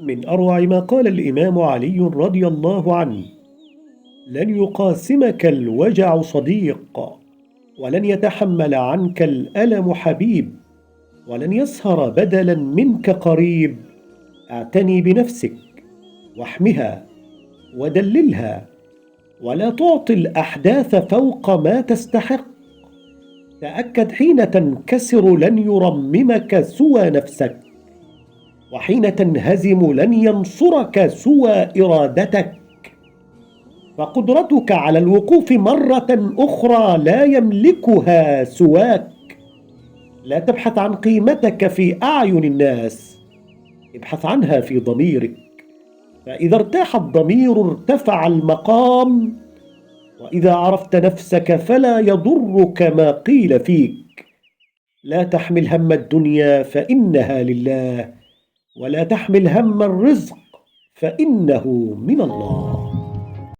من أروع ما قال الإمام علي رضي الله عنه: لن يقاسمك الوجع صديق، ولن يتحمل عنك الألم حبيب، ولن يسهر بدلا منك قريب. اعتني بنفسك واحمها ودللها، ولا تعطي الأحداث فوق ما تستحق. تأكد حين تنكسر لن يرممك سوى نفسك، وحين تنهزم لن ينصرك سوى إرادتك. فقدرتك على الوقوف مرة أخرى لا يملكها سواك. لا تبحث عن قيمتك في أعين الناس، ابحث عنها في ضميرك. فإذا ارتاح الضمير ارتفع المقام، وإذا عرفت نفسك فلا يضرك ما قيل فيك. لا تحمل هم الدنيا فإنها لله، ولا تحمل هم الرزق فإنه من الله.